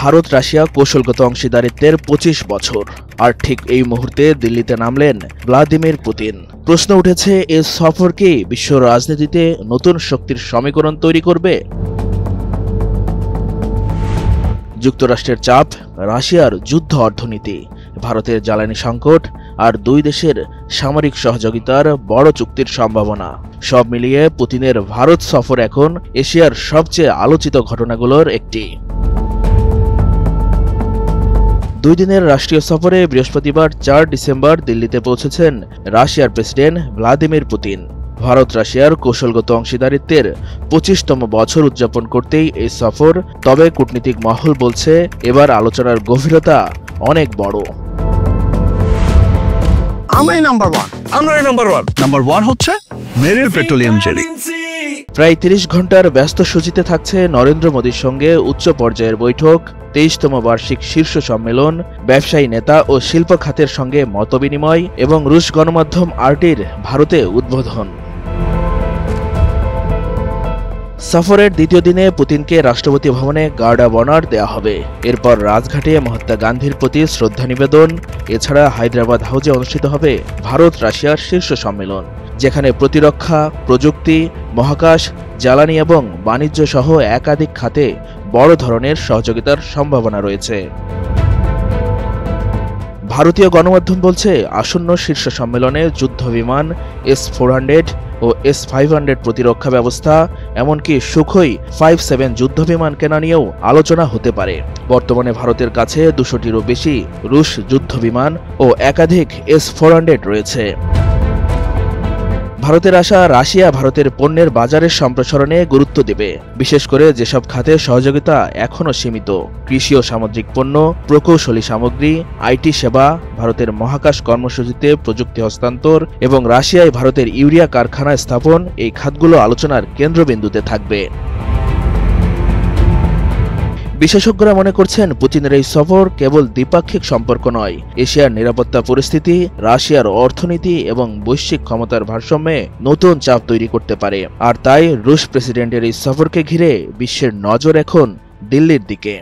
Bharat Russia কৌশলগত অংশীদারিত্বের ২৫ বছর। আর ঠিক এই মুহূর্তে দিল্লিতে নামলেন ভ্লাদিমির পুতিন। প্রশ্ন উঠেছে, এ সফর কি বিশ্ব রাজনীতিতে নতুন শক্তির সমীকরণ তৈরি করবে? যুক্তরাষ্ট্রের চাপ, রাশিয়ার যুদ্ধ অর্থনীতি, ভারতের জ্বালানি সংকট আর দুই দেশের সামরিক সহযোগিতার বড় চুক্তির সম্ভাবনা, সব মিলিয়ে পুতিনের ভারত সফর এখন এশিয়ার সবচেয়ে আলোচিত ঘটনাগুলোর একটি। ২ দিনের রাষ্ট্রীয় সফরে বৃহস্পতিবার ৪ ডিসেম্বর দিল্লিতে পৌঁছেছেন রাশিয়ার প্রেসিডেন্ট ভ্লাদিমির পুতিন। ভারত রাশিয়ার কৌশলগত অংশীদারিত্বের ২৫তম বছর উদযাপন করতেই এই সফর। তবে কূটনীতিক মহল বলছে, এবার আলোচনার গভীরতা অনেক বড়। নাম্বার ওয়ান হচ্ছে মেরিল পেট্রোলিয়াম জেলি। প্রায় ৩০ ঘন্টার ব্যস্ত সূচিতে থাকছে নরেন্দ্র মোদীর সঙ্গে উচ্চ পর্যায়ের বৈঠক, ২৩তম বার্ষিক শীর্ষ সম্মেলন, ব্যবসায়ী নেতা ও শিল্প খাতের সঙ্গে মতবিনিময় এবং রুশ গণমাধ্যম আরটির ভারতে উদ্বোধন। সফরের দ্বিতীয় দিনে পুতিনকে রাষ্ট্রপতি ভবনে গার্ড অব অনার দেওয়া হবে। এরপর রাজঘাটে মহাত্মা গান্ধীর প্রতি শ্রদ্ধা নিবেদন। এছাড়া হায়দ্রাবাদ হাউজে অনুষ্ঠিত হবে ভারত রাশিয়ার শীর্ষ সম্মেলন, যেখানে প্রতিরক্ষা, প্রযুক্তি, মহাকাশ, জ্বালানি এবং বাণিজ্য সহ একাধিক খাতে বড় ধরনের সহযোগিতার সম্ভাবনা রয়েছে। ভারতীয় গণমাধ্যম বলছে, আসন্ন শীর্ষ সম্মেলনে যুদ্ধবিমান S-400 ও S-500 প্রতিরক্ষা ব্যবস্থা, এমনকি সুখোই 57 যুদ্ধবিমান কেনা নিয়েও আলোচনা হতে পারে। বর্তমানে ভারতের কাছে ২০০টিরও বেশি রুশ যুদ্ধবিমান ও একাধিক S-400 রয়েছে। ভারতের আশা, রাশিয়া ভারতের পণ্যের বাজারের সম্প্রসারণে গুরুত্ব দেবে, বিশেষ করে যেসব খাতে সহযোগিতা এখনও সীমিত। কৃষি ও সামুদ্রিক পণ্য, প্রকৌশলী সামগ্রী, আইটি সেবা, ভারতের মহাকাশ কর্মসূচিতে প্রযুক্তি হস্তান্তর এবং রাশিয়ায় ভারতের ইউরিয়া কারখানা স্থাপন, এই খাতগুলো আলোচনার কেন্দ্রবিন্দুতে থাকবে। বিশেষজ্ঞরা মনে করছেন, পুতিনের এই সফর কেবল দ্বিপাক্ষিক সম্পর্ক নয়, এশিয়ার নিরাপত্তা পরিস্থিতি, রাশিয়ার অর্থনীতি এবং বৈশ্বিক ক্ষমতার ভারসাম্যে নতুন চাপ তৈরি করতে পারে। আর তাই রুশ প্রেসিডেন্টের এই সফরকে ঘিরে বিশ্বের নজর এখন দিল্লির দিকে।